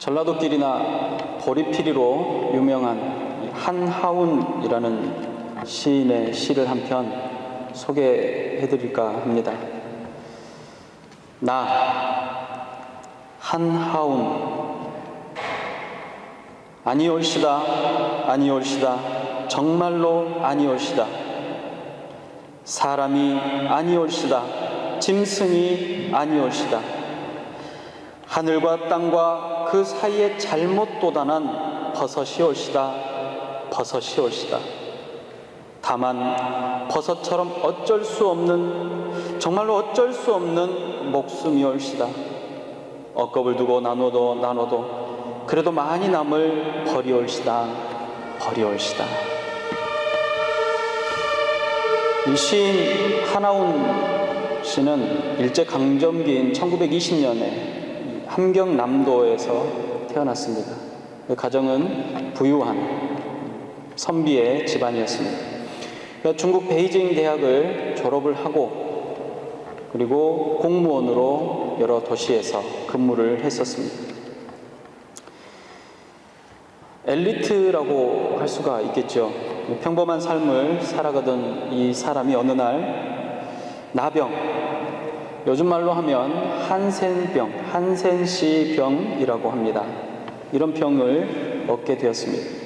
전라도길이나 보리피리로 유명한 한하운이라는 시인의 시를 한 편 소개해드릴까 합니다. 나 한하운 아니올시다 아니올시다 정말로 아니올시다. 사람이 아니올시다 짐승이 아니올시다. 하늘과 땅과 그 사이에 잘못 도단한 버섯이 올시다 버섯이 올시다. 다만 버섯처럼 어쩔 수 없는, 정말로 어쩔 수 없는 목숨이 올시다. 억겁을 두고 나눠도 그래도 많이 남을 벌이 올시다 벌이 올시다. 이 시인 한하운 씨는 일제강점기인 1920년에 함경남도에서 태어났습니다. 그 가정은 부유한 선비의 집안이었습니다. 중국 베이징 대학을 졸업을 하고 그리고 공무원으로 여러 도시에서 근무를 했었습니다. 엘리트라고 할 수가 있겠죠. 평범한 삶을 살아가던 이 사람이 어느 날 나병, 요즘 말로 하면 한센병, 한센시병이라고 합니다. 이런 병을 얻게 되었습니다.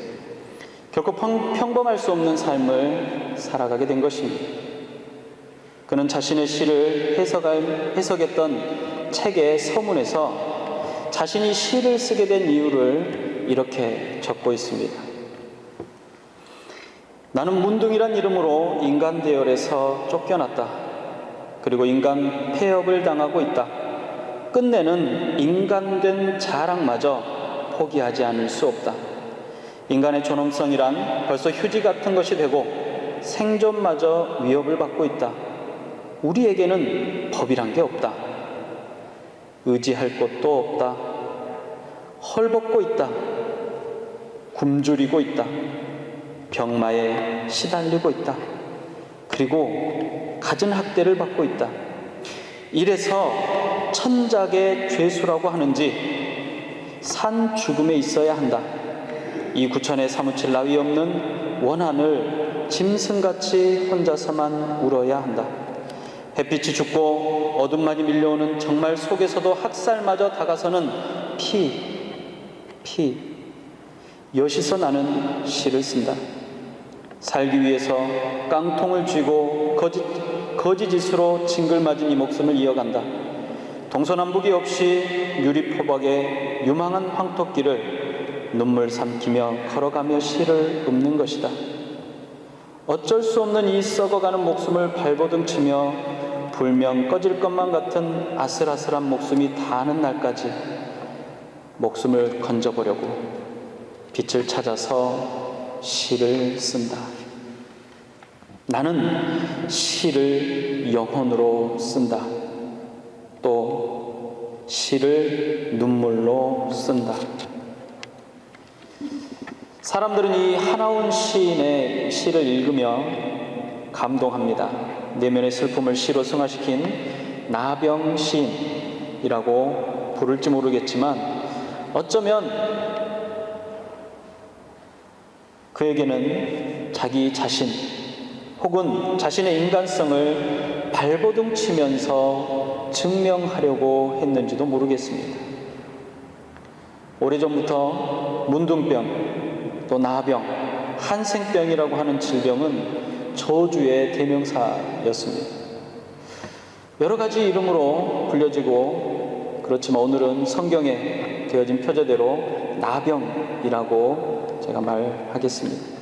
결코 평범할 수 없는 삶을 살아가게 된 것입니다. 그는 자신의 시를 해석했던 책의 서문에서 자신이 시를 쓰게 된 이유를 이렇게 적고 있습니다. 나는 문둥이란 이름으로 인간 대열에서 쫓겨났다. 그리고 인간 폐업을 당하고 있다. 끝내는 인간된 자랑마저 포기하지 않을 수 없다. 인간의 존엄성이란 벌써 휴지 같은 것이 되고 생존마저 위협을 받고 있다. 우리에게는 법이란 게 없다. 의지할 곳도 없다. 헐벗고 있다. 굶주리고 있다. 병마에 시달리고 있다. 그리고 갖은 학대를 받고 있다. 이래서 천작의 죄수라고 하는지 산 죽음에 있어야 한다. 이 구천에 사무칠 나위 없는 원한을 짐승같이 혼자서만 울어야 한다. 햇빛이 죽고 어둠만이 밀려오는 정말 속에서도 학살마저 다가서는 피. 여시서 나는 시를 쓴다. 살기 위해서 깡통을 쥐고 거지짓으로 징글맞은 이 목숨을 이어간다. 동서남북이 없이 유리포박의 유망한 황토길을 눈물 삼키며 걸어가며 시를 읊는 것이다. 어쩔 수 없는 이 썩어가는 목숨을 발버둥치며 불면 꺼질 것만 같은 아슬아슬한 목숨이 다하는 날까지 목숨을 건져보려고 빛을 찾아서 시를 쓴다. 나는 시를 영혼으로 쓴다. 또 시를 눈물로 쓴다. 사람들은 이 한하운 시인의 시를 읽으며 감동합니다. 내면의 슬픔을 시로 승화시킨 나병 시인이라고 부를지 모르겠지만 어쩌면 그에게는 자기 자신 혹은 자신의 인간성을 발버둥치면서 증명하려고 했는지도 모르겠습니다. 오래전부터 문둥병, 또 나병, 한생병이라고 하는 질병은 저주의 대명사였습니다. 여러 가지 이름으로 불려지고 그렇지만 오늘은 성경에 되어진 표제대로 나병이라고 제가 말하겠습니다.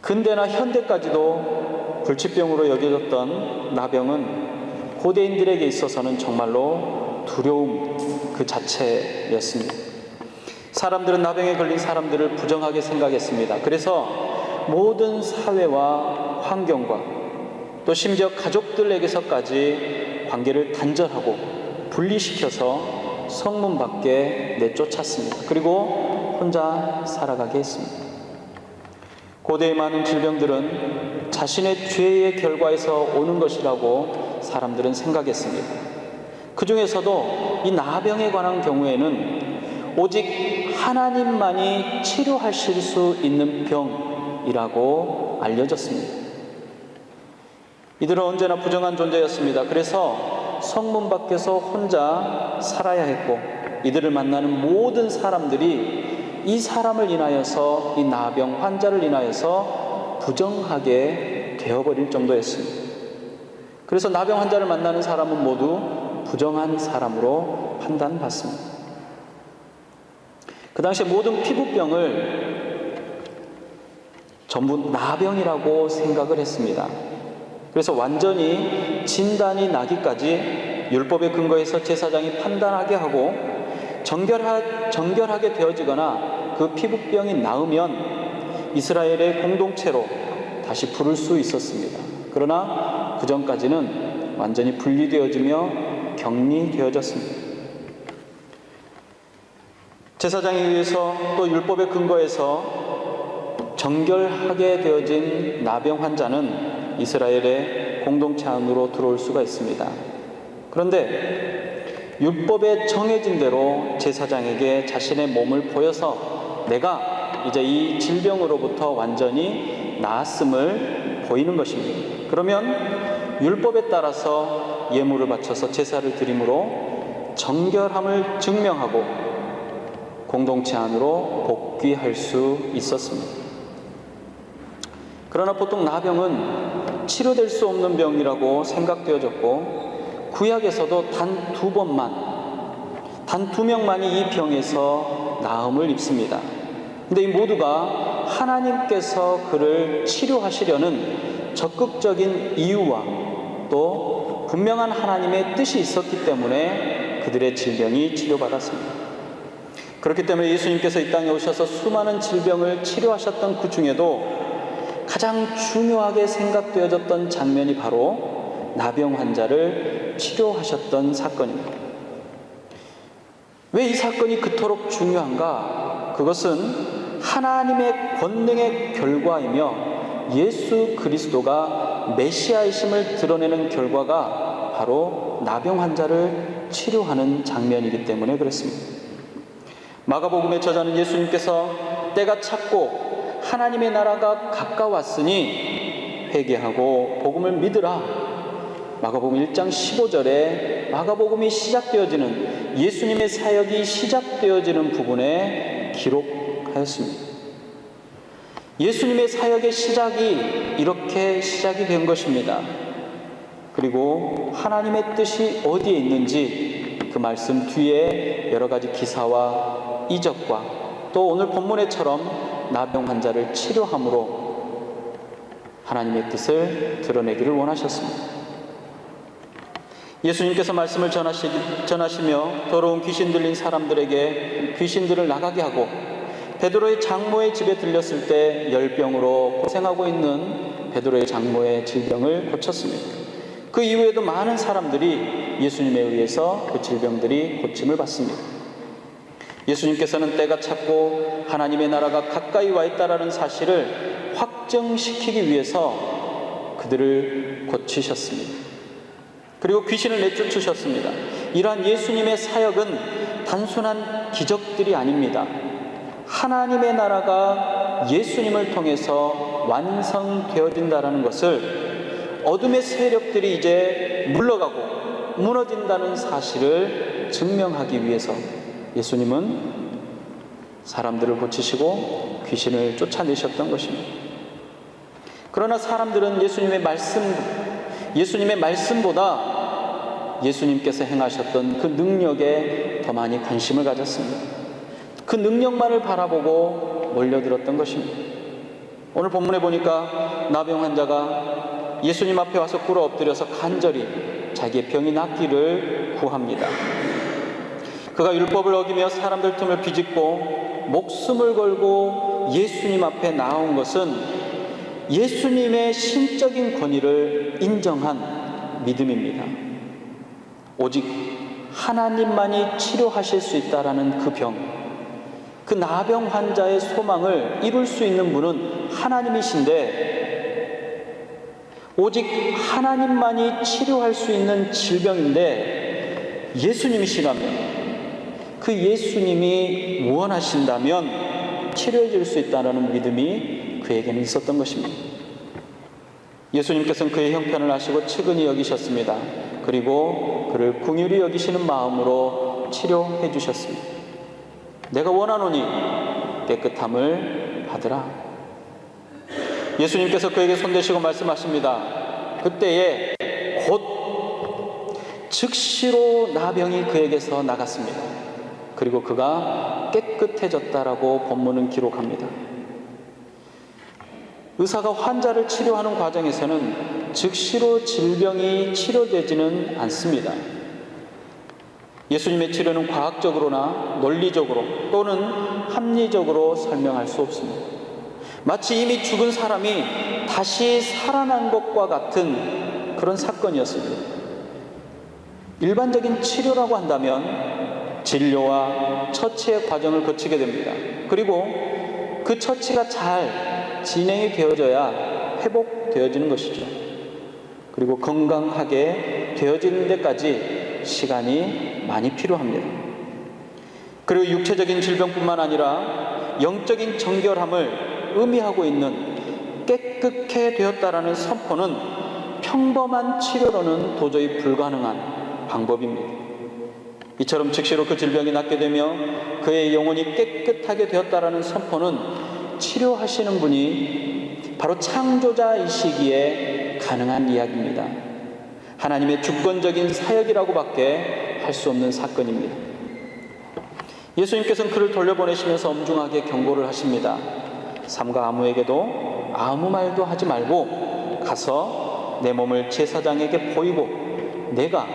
근대나 현대까지도 불치병으로 여겨졌던 나병은 고대인들에게 있어서는 정말로 두려움 그 자체였습니다. 사람들은 나병에 걸린 사람들을 부정하게 생각했습니다. 그래서 모든 사회와 환경과 또 심지어 가족들에게서까지 관계를 단절하고 분리시켜서 성문 밖에 내쫓았습니다. 그리고 혼자 살아가게 했습니다. 고대의 많은 질병들은 자신의 죄의 결과에서 오는 것이라고 사람들은 생각했습니다. 그 중에서도 이 나병에 관한 경우에는 오직 하나님만이 치료하실 수 있는 병이라고 알려졌습니다. 이들은 언제나 부정한 존재였습니다. 그래서 성문 밖에서 혼자 살아야 했고, 이들을 만나는 모든 사람들이 이 사람을 인하여서, 이 나병 환자를 인하여서 부정하게 되어버릴 정도였습니다. 그래서 나병 환자를 만나는 사람은 모두 부정한 사람으로 판단받습니다. 그 당시에 모든 피부병을 전부 나병이라고 생각을 했습니다. 그래서 완전히 진단이 나기까지 율법에 근거해서 제사장이 판단하게 하고 정결하게 되어지거나 그 피부병이 나으면 이스라엘의 공동체로 다시 부를 수 있었습니다. 그러나 그 전까지는 완전히 분리되어지며 격리되어졌습니다. 제사장에 의해서 또 율법에 근거해서 정결하게 되어진 나병 환자는 이스라엘의 공동체 안으로 들어올 수가 있습니다. 그런데 율법에 정해진 대로 제사장에게 자신의 몸을 보여서 내가 이제 이 질병으로부터 완전히 나았음을 보이는 것입니다. 그러면 율법에 따라서 예물을 바쳐서 제사를 드림으로 정결함을 증명하고 공동체 안으로 복귀할 수 있었습니다. 그러나 보통 나병은 치료될 수 없는 병이라고 생각되어졌고, 구약에서도 단 2번만, 단 2명만이 이 병에서 나음을 입습니다. 근데 이 모두가 하나님께서 그를 치료하시려는 적극적인 이유와 또 분명한 하나님의 뜻이 있었기 때문에 그들의 질병이 치료받았습니다. 그렇기 때문에 예수님께서 이 땅에 오셔서 수많은 질병을 치료하셨던 그 중에도 가장 중요하게 생각되어졌던 장면이 바로 나병 환자를 치료하셨던 사건입니다. 왜 이 사건이 그토록 중요한가? 그것은 하나님의 권능의 결과이며 예수 그리스도가 메시아이심을 드러내는 결과가 바로 나병 환자를 치료하는 장면이기 때문에 그렇습니다. 마가복음의 저자는 예수님께서 때가 찼고 하나님의 나라가 가까웠으니 회개하고 복음을 믿으라. 마가복음 1장 15절에 마가복음이 시작되어지는, 예수님의 사역이 시작되어지는 부분에 기록하였습니다. 예수님의 사역의 시작이 이렇게 시작이 된 것입니다. 그리고 하나님의 뜻이 어디에 있는지 그 말씀 뒤에 여러 가지 기사와 이적과 또 오늘 본문에처럼 나병 환자를 치료함으로 하나님의 뜻을 드러내기를 원하셨습니다. 예수님께서 말씀을 전하시며 더러운 귀신 들린 사람들에게 귀신들을 나가게 하고, 베드로의 장모의 집에 들렸을 때 열병으로 고생하고 있는 베드로의 장모의 질병을 고쳤습니다. 그 이후에도 많은 사람들이 예수님에 의해서 그 질병들이 고침을 받습니다. 예수님께서는 때가 찼고 하나님의 나라가 가까이 와 있다라는 사실을 확정시키기 위해서 그들을 고치셨습니다. 그리고 귀신을 내쫓으셨습니다. 이러한 예수님의 사역은 단순한 기적들이 아닙니다. 하나님의 나라가 예수님을 통해서 완성되어진다는 것을, 어둠의 세력들이 이제 물러가고 무너진다는 사실을 증명하기 위해서 예수님은 사람들을 고치시고 귀신을 쫓아내셨던 것입니다. 그러나 사람들은 예수님의 말씀보다 예수님께서 행하셨던 그 능력에 더 많이 관심을 가졌습니다. 그 능력만을 바라보고 몰려들었던 것입니다. 오늘 본문에 보니까 나병 환자가 예수님 앞에 와서 꿇어 엎드려서 간절히 자기의 병이 낫기를 구합니다. 그가 율법을 어기며 사람들 틈을 비집고 목숨을 걸고 예수님 앞에 나온 것은 예수님의 신적인 권위를 인정한 믿음입니다. 오직 하나님만이 치료하실 수 있다라는 그 병, 그 나병 환자의 소망을 이룰 수 있는 분은 하나님이신데, 오직 하나님만이 치료할 수 있는 질병인데 예수님이시라면 그 예수님이 원하신다면 치료해 줄 수 있다는 믿음이 그에게는 있었던 것입니다. 예수님께서는 그의 형편을 아시고 측은히 여기셨습니다. 그리고 그를 긍휼히 여기시는 마음으로 치료해 주셨습니다. 내가 원하노니 깨끗함을 받으라. 예수님께서 그에게 손대시고 말씀하십니다. 그때에 곧 즉시로 나병이 그에게서 나갔습니다. 그리고 그가 깨끗해졌다라고 본문은 기록합니다. 의사가 환자를 치료하는 과정에서는 즉시로 질병이 치료되지는 않습니다. 예수님의 치료는 과학적으로나 논리적으로 또는 합리적으로 설명할 수 없습니다. 마치 이미 죽은 사람이 다시 살아난 것과 같은 그런 사건이었습니다. 일반적인 치료라고 한다면 진료와 처치의 과정을 거치게 됩니다. 그리고 그 처치가 잘 진행이 되어져야 회복되어지는 것이죠. 그리고 건강하게 되어지는 데까지 시간이 많이 필요합니다. 그리고 육체적인 질병뿐만 아니라 영적인 정결함을 의미하고 있는 깨끗해 되었다라는 선포는 평범한 치료로는 도저히 불가능한 방법입니다. 이처럼 즉시로 그 질병이 낫게 되며 그의 영혼이 깨끗하게 되었다라는 선포는 치료하시는 분이 바로 창조자이시기에 가능한 이야기입니다. 하나님의 주권적인 사역이라고밖에 할 수 없는 사건입니다. 예수님께서는 그를 돌려보내시면서 엄중하게 경고를 하십니다. 삼가 아무에게도 아무 말도 하지 말고 가서 내 몸을 제사장에게 보이고 내가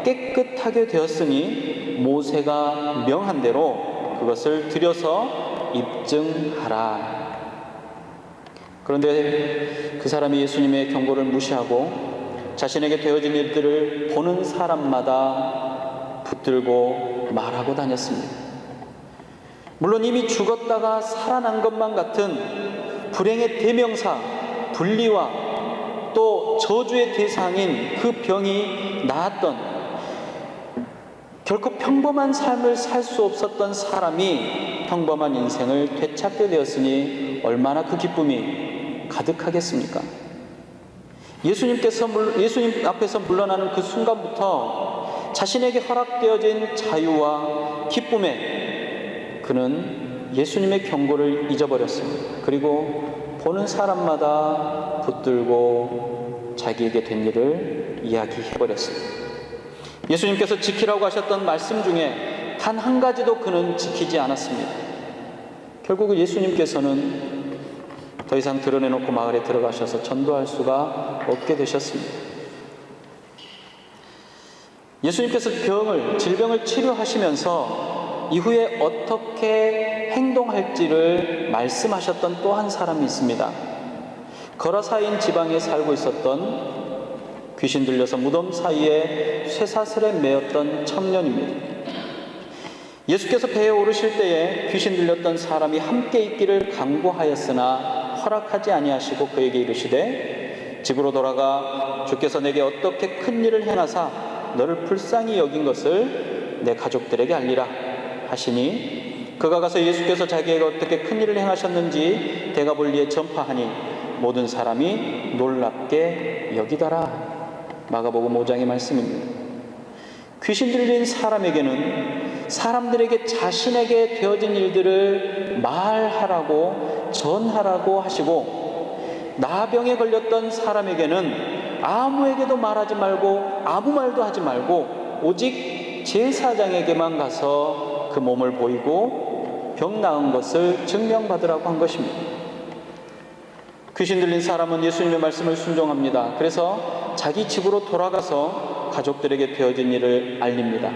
깨끗하게 되었으니 모세가 명한 대로 그것을 들여서 입증하라. 그런데 그 사람이 예수님의 경고를 무시하고 자신에게 되어진 일들을 보는 사람마다 붙들고 말하고 다녔습니다. 물론 이미 죽었다가 살아난 것만 같은 불행의 대명사, 분리와 또 저주의 대상인 그 병이 나았던 결코 평범한 삶을 살 수 없었던 사람이 평범한 인생을 되찾게 되었으니 얼마나 그 기쁨이 가득하겠습니까? 예수님 앞에서 물러나는 그 순간부터 자신에게 허락되어진 자유와 기쁨에 그는 예수님의 경고를 잊어버렸습니다. 그리고 보는 사람마다 붙들고 자기에게 된 일을 이야기해버렸습니다. 예수님께서 지키라고 하셨던 말씀 중에 단 한 가지도 그는 지키지 않았습니다. 결국 예수님께서는 더 이상 드러내놓고 마을에 들어가셔서 전도할 수가 없게 되셨습니다. 예수님께서 질병을 치료하시면서 이후에 어떻게 행동할지를 말씀하셨던 또 한 사람이 있습니다. 거라사인 지방에 살고 있었던 귀신 들려서 무덤 사이에 쇠사슬에 매었던 청년입니다. 예수께서 배에 오르실 때에 귀신 들렸던 사람이 함께 있기를 간구하였으나 허락하지 아니하시고 그에게 이르시되 집으로 돌아가 주께서 내게 어떻게 큰 일을 행하사 너를 불쌍히 여긴 것을 내 가족들에게 알리라 하시니 그가 가서 예수께서 자기에게 어떻게 큰 일을 행하셨는지 대가볼리에 전파하니 모든 사람이 놀랍게 여기더라. 마가복음 5장의 말씀입니다. 귀신 들린 사람에게는 사람들에게 자신에게 되어진 일들을 말하라고 전하라고 하시고 나병에 걸렸던 사람에게는 아무에게도 말하지 말고 아무 말도 하지 말고 오직 제사장에게만 가서 그 몸을 보이고 병 나은 것을 증명받으라고 한 것입니다. 귀신 들린 사람은 예수님의 말씀을 순종합니다. 그래서 자기 집으로 돌아가서 가족들에게 되어진 일을 알립니다.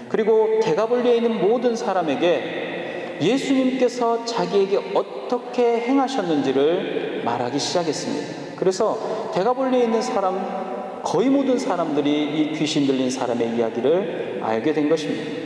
그리고 대가볼리에 있는 모든 사람에게 예수님께서 자기에게 어떻게 행하셨는지를 말하기 시작했습니다. 그래서 대가볼리에 있는 사람, 거의 모든 사람들이 이 귀신 들린 사람의 이야기를 알게 된 것입니다.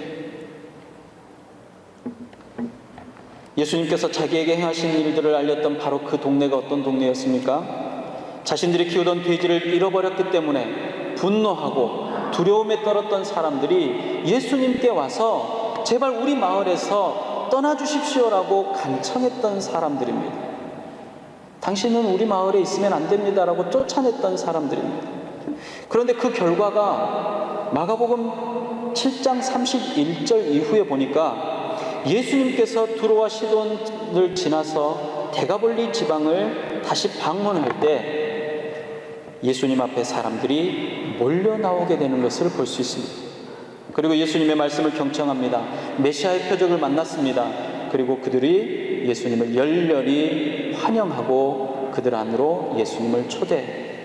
예수님께서 자기에게 행하신 일들을 알렸던 바로 그 동네가 어떤 동네였습니까? 자신들이 키우던 돼지를 잃어버렸기 때문에 분노하고 두려움에 떨었던 사람들이 예수님께 와서 제발 우리 마을에서 떠나주십시오라고 간청했던 사람들입니다. 당신은 우리 마을에 있으면 안 됩니다라고 쫓아냈던 사람들입니다. 그런데 그 결과가 마가복음 7장 31절 이후에 보니까 예수님께서 두로와 시돈을 지나서 데가볼리 지방을 다시 방문할 때 예수님 앞에 사람들이 몰려 나오게 되는 것을 볼 수 있습니다. 그리고 예수님의 말씀을 경청합니다. 메시아의 표적을 만났습니다. 그리고 그들이 예수님을 열렬히 환영하고 그들 안으로 예수님을 초대했습니다.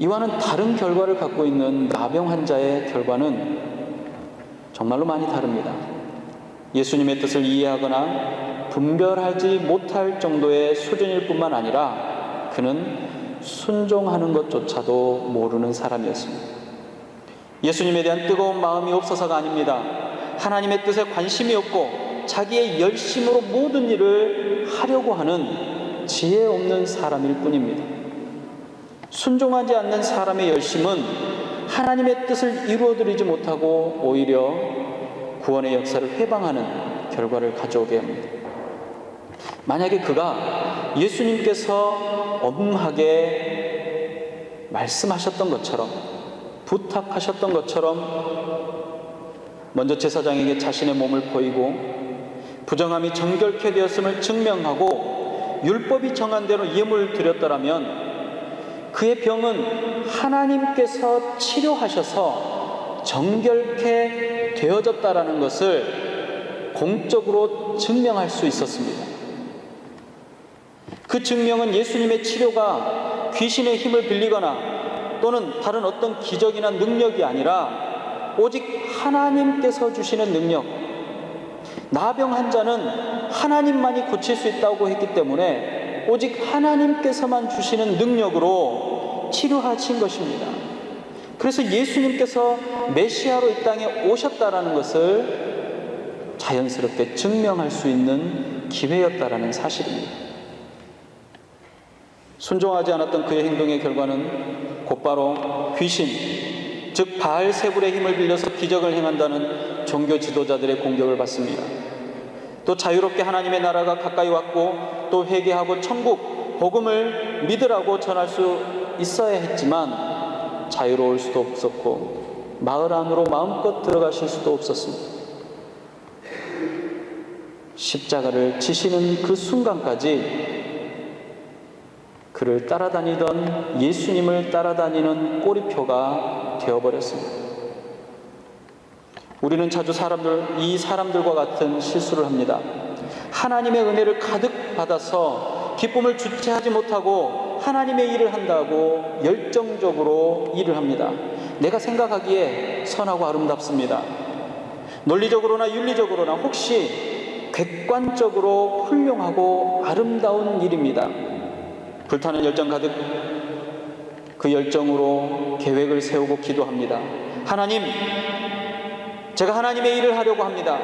이와는 다른 결과를 갖고 있는 나병 환자의 결과는 정말로 많이 다릅니다. 예수님의 뜻을 이해하거나 분별하지 못할 정도의 수준일 뿐만 아니라 그는 순종하는 것조차도 모르는 사람이었습니다. 예수님에 대한 뜨거운 마음이 없어서가 아닙니다. 하나님의 뜻에 관심이 없고 자기의 열심으로 모든 일을 하려고 하는 지혜 없는 사람일 뿐입니다. 순종하지 않는 사람의 열심은 하나님의 뜻을 이루어드리지 못하고 오히려 구원의 역사를 회방하는 결과를 가져오게 합니다. 만약에 그가 예수님께서 엄하게 말씀하셨던 것처럼, 부탁하셨던 것처럼 먼저 제사장에게 자신의 몸을 보이고 부정함이 정결케 되었음을 증명하고 율법이 정한 대로 예물을 드렸더라면 그의 병은 하나님께서 치료하셔서 정결케 되어졌다라는 것을 공적으로 증명할 수 있었습니다. 그 증명은 예수님의 치료가 귀신의 힘을 빌리거나 또는 다른 어떤 기적이나 능력이 아니라 오직 하나님께서 주시는 능력, 나병 환자는 하나님만이 고칠 수 있다고 했기 때문에 오직 하나님께서만 주시는 능력으로 치료하신 것입니다. 그래서 예수님께서 메시아로 이 땅에 오셨다라는 것을 자연스럽게 증명할 수 있는 기회였다라는 사실입니다. 순종하지 않았던 그의 행동의 결과는 곧바로 귀신, 즉 바알세불의 힘을 빌려서 기적을 행한다는 종교 지도자들의 공격을 받습니다. 또 자유롭게 하나님의 나라가 가까이 왔고 또 회개하고 천국, 복음을 믿으라고 전할 수 있어야 했지만 자유로울 수도 없었고 마을 안으로 마음껏 들어가실 수도 없었습니다. 십자가를 지시는 그 순간까지 그를 따라다니던 예수님을 따라다니는 꼬리표가 되어버렸습니다. 우리는 자주 이 사람들과 같은 실수를 합니다. 하나님의 은혜를 가득 받아서 기쁨을 주체하지 못하고 하나님의 일을 한다고 열정적으로 일을 합니다. 내가 생각하기에 선하고 아름답습니다. 논리적으로나 윤리적으로나 혹시 객관적으로 훌륭하고 아름다운 일입니다. 불타는 열정 가득 그 열정으로 계획을 세우고 기도합니다. 하나님, 제가 하나님의 일을 하려고 합니다.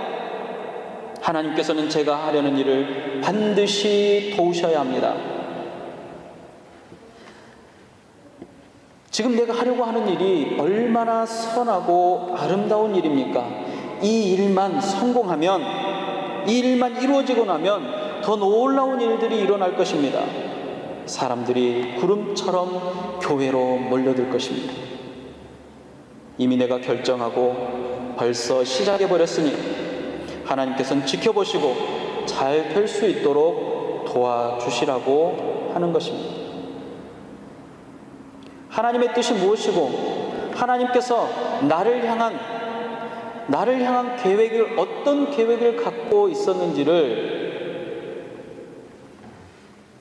하나님께서는 제가 하려는 일을 반드시 도우셔야 합니다. 지금 내가 하려고 하는 일이 얼마나 선하고 아름다운 일입니까? 이 일만 성공하면, 이 일만 이루어지고 나면 더 놀라운 일들이 일어날 것입니다. 사람들이 구름처럼 교회로 몰려들 것입니다. 이미 내가 결정하고 벌써 시작해버렸으니 하나님께서는 지켜보시고 잘 될 수 있도록 도와주시라고 하는 것입니다. 하나님의 뜻이 무엇이고 하나님께서 나를 향한 계획을 어떤 계획을 갖고 있었는지를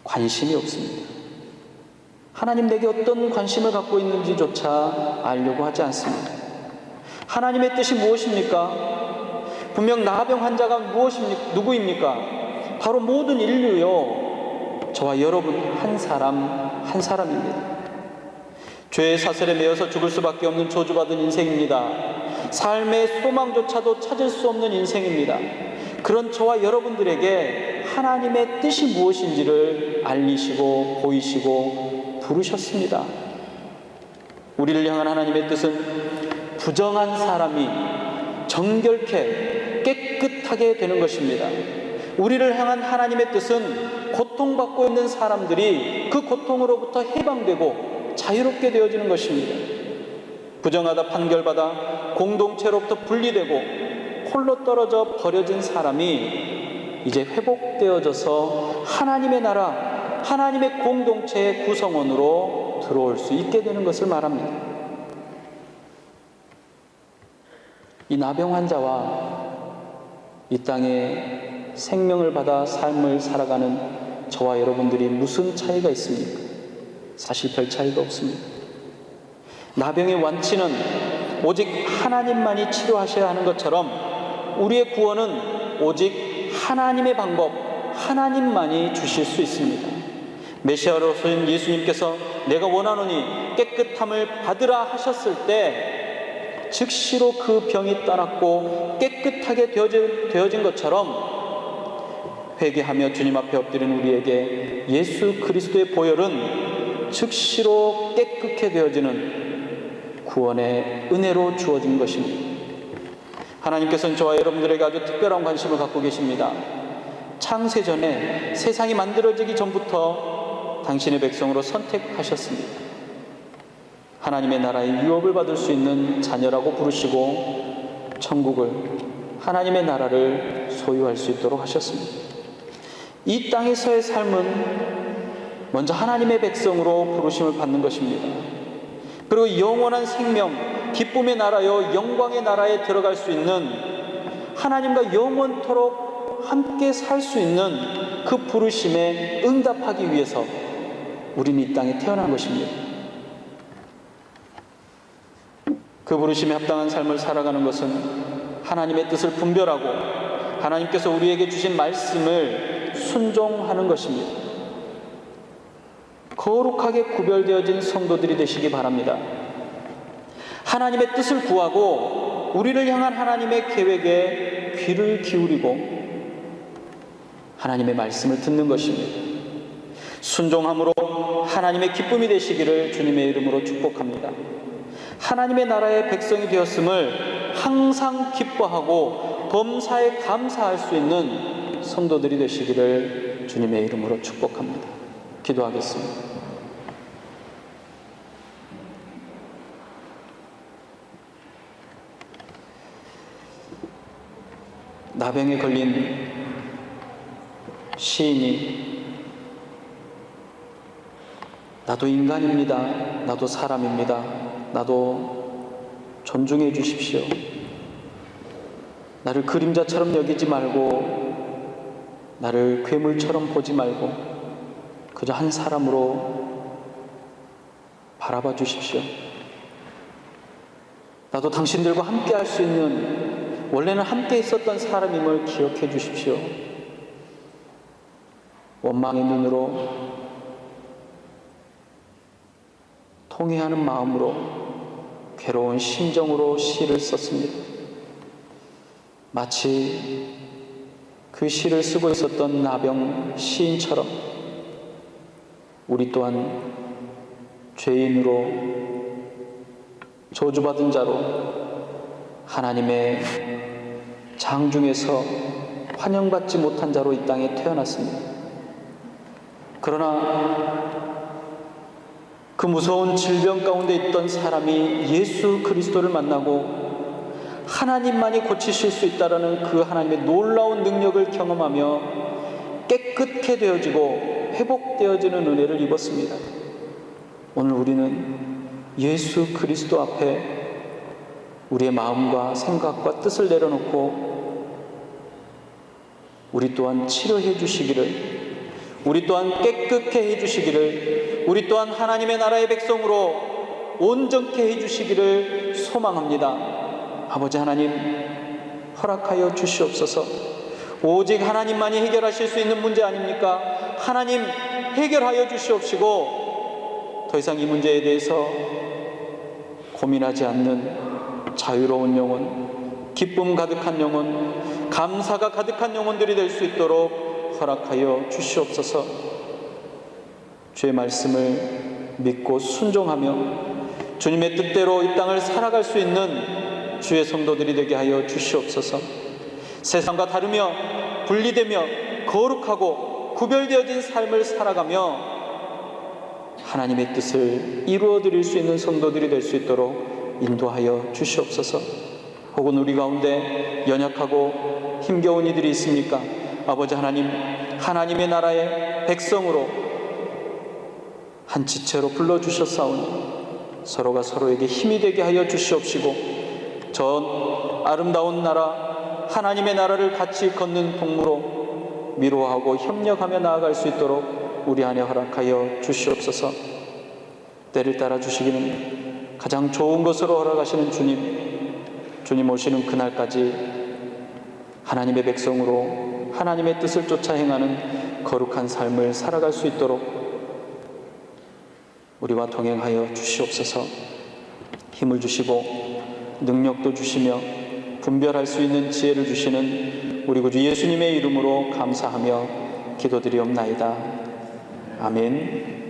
관심이 없습니다. 하나님 내게 어떤 관심을 갖고 있는지조차 알려고 하지 않습니다. 하나님의 뜻이 무엇입니까? 분명 나병 환자가 누구입니까? 바로 모든 인류요, 저와 여러분 한 사람입니다. 죄의 사슬에 매여서 죽을 수밖에 없는 저주받은 인생입니다. 삶의 소망조차도 찾을 수 없는 인생입니다. 그런 저와 여러분들에게 하나님의 뜻이 무엇인지를 알리시고 보이시고 부르셨습니다. 우리를 향한 하나님의 뜻은 부정한 사람이 정결케 깨끗하게 되는 것입니다. 우리를 향한 하나님의 뜻은 고통받고 있는 사람들이 그 고통으로부터 해방되고 자유롭게 되어지는 것입니다. 부정하다 판결받아 공동체로부터 분리되고 홀로 떨어져 버려진 사람이 이제 회복되어져서 하나님의 나라, 하나님의 공동체의 구성원으로 들어올 수 있게 되는 것을 말합니다. 이 나병 환자와 이 땅에 생명을 받아 삶을 살아가는 저와 여러분들이 무슨 차이가 있습니까? 사실 별 차이가 없습니다. 나병의 완치는 오직 하나님만이 치료하셔야 하는 것처럼 우리의 구원은 오직 하나님의 방법, 하나님만이 주실 수 있습니다. 메시아로서인 예수님께서 내가 원하노니 깨끗함을 받으라 하셨을 때 즉시로 그 병이 떠났고 깨끗하게 되어진 것처럼 회개하며 주님 앞에 엎드린 우리에게 예수 그리스도의 보혈은 즉시로 깨끗게 되어지는 구원의 은혜로 주어진 것입니다. 하나님께서는 저와 여러분들에게 아주 특별한 관심을 갖고 계십니다. 창세전에 세상이 만들어지기 전부터 당신의 백성으로 선택하셨습니다. 하나님의 나라의 유업을 받을 수 있는 자녀라고 부르시고 천국을, 하나님의 나라를 소유할 수 있도록 하셨습니다. 이 땅에서의 삶은 먼저 하나님의 백성으로 부르심을 받는 것입니다. 그리고 영원한 생명, 기쁨의 나라요 영광의 나라에 들어갈 수 있는, 하나님과 영원토록 함께 살 수 있는 그 부르심에 응답하기 위해서 우리는 이 땅에 태어난 것입니다. 그 부르심에 합당한 삶을 살아가는 것은 하나님의 뜻을 분별하고 하나님께서 우리에게 주신 말씀을 순종하는 것입니다. 거룩하게 구별되어진 성도들이 되시기 바랍니다. 하나님의 뜻을 구하고 우리를 향한 하나님의 계획에 귀를 기울이고 하나님의 말씀을 듣는 것입니다. 순종함으로 하나님의 기쁨이 되시기를 주님의 이름으로 축복합니다. 하나님의 나라의 백성이 되었음을 항상 기뻐하고 범사에 감사할 수 있는 성도들이 되시기를 주님의 이름으로 축복합니다. 기도하겠습니다. 나병에 걸린 시인이 나도 인간입니다. 나도 사람입니다. 나도 존중해 주십시오. 나를 그림자처럼 여기지 말고 나를 괴물처럼 보지 말고 그저 한 사람으로 바라봐 주십시오. 나도 당신들과 함께 할 수 있는, 원래는 함께 있었던 사람임을 기억해 주십시오. 원망의 눈으로, 통회하는 마음으로, 괴로운 심정으로 시를 썼습니다. 마치 그 시를 쓰고 있었던 나병 시인처럼 우리 또한 죄인으로, 저주받은 자로 하나님의 장중에서 환영받지 못한 자로 이 땅에 태어났습니다. 그러나 그 무서운 질병 가운데 있던 사람이 예수 그리스도를 만나고 하나님만이 고치실 수 있다라는 그 하나님의 놀라운 능력을 경험하며 깨끗게 되어지고 회복되어지는 은혜를 입었습니다. 오늘 우리는 예수 그리스도 앞에 우리의 마음과 생각과 뜻을 내려놓고 우리 또한 치료해 주시기를, 우리 또한 깨끗게 해주시기를, 우리 또한 하나님의 나라의 백성으로 온전케 해주시기를 소망합니다. 아버지 하나님, 허락하여 주시옵소서. 오직 하나님만이 해결하실 수 있는 문제 아닙니까? 하나님 해결하여 주시옵시고 더 이상 이 문제에 대해서 고민하지 않는 자유로운 영혼, 기쁨 가득한 영혼, 감사가 가득한 영혼들이 될 수 있도록 허락하여 주시옵소서. 주의 말씀을 믿고 순종하며 주님의 뜻대로 이 땅을 살아갈 수 있는 주의 성도들이 되게 하여 주시옵소서. 세상과 다르며 분리되며 거룩하고 구별되어진 삶을 살아가며 하나님의 뜻을 이루어 드릴 수 있는 성도들이 될 수 있도록 인도하여 주시옵소서. 혹은 우리 가운데 연약하고 힘겨운 이들이 있습니까? 아버지 하나님, 하나님의 나라의 백성으로 한 지체로 불러주셨사오니 서로가 서로에게 힘이 되게 하여 주시옵시고, 저 아름다운 나라, 하나님의 나라를 같이 걷는 동무로 미로하고 협력하며 나아갈 수 있도록 우리 안에 허락하여 주시옵소서. 때를 따라 주시기는 가장 좋은 것으로 허락하시는 주님 오시는 그날까지 하나님의 백성으로 하나님의 뜻을 쫓아 행하는 거룩한 삶을 살아갈 수 있도록 우리와 동행하여 주시옵소서. 힘을 주시고 능력도 주시며 분별할 수 있는 지혜를 주시는 우리 구주 예수님의 이름으로 감사하며 기도드리옵나이다. 아멘.